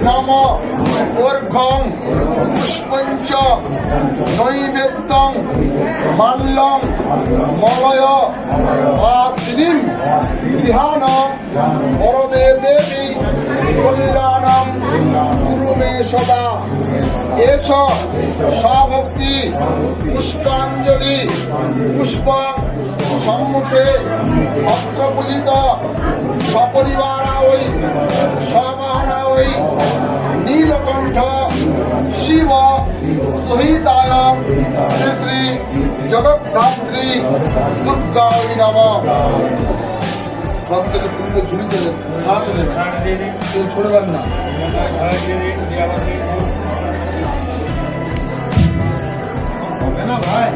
নম অর্ঘ্যং পুষ্পঞ্চ নৈবেদ্যং মাল্যং মলয় শ্রীম গৃহাণ বরদে দেবী কল্যাণং কুরু মে সদা। এষ সভক্তি পুষ্পাঞ্জলি পুষ্পং সম্মুখে অস্ত্র পূজিত সপরিবারায় সবাহনায় নীলকণ্ঠ শিব সহিতায় শ্রী শ্রী জগদ্ধাত্রী দুর্গায় নমঃ। প্রত্যেকে পুরো ঝুড়িতে খাওয়াতে নেবেন, কেউ ছড়বেন না। হবে না ভাই,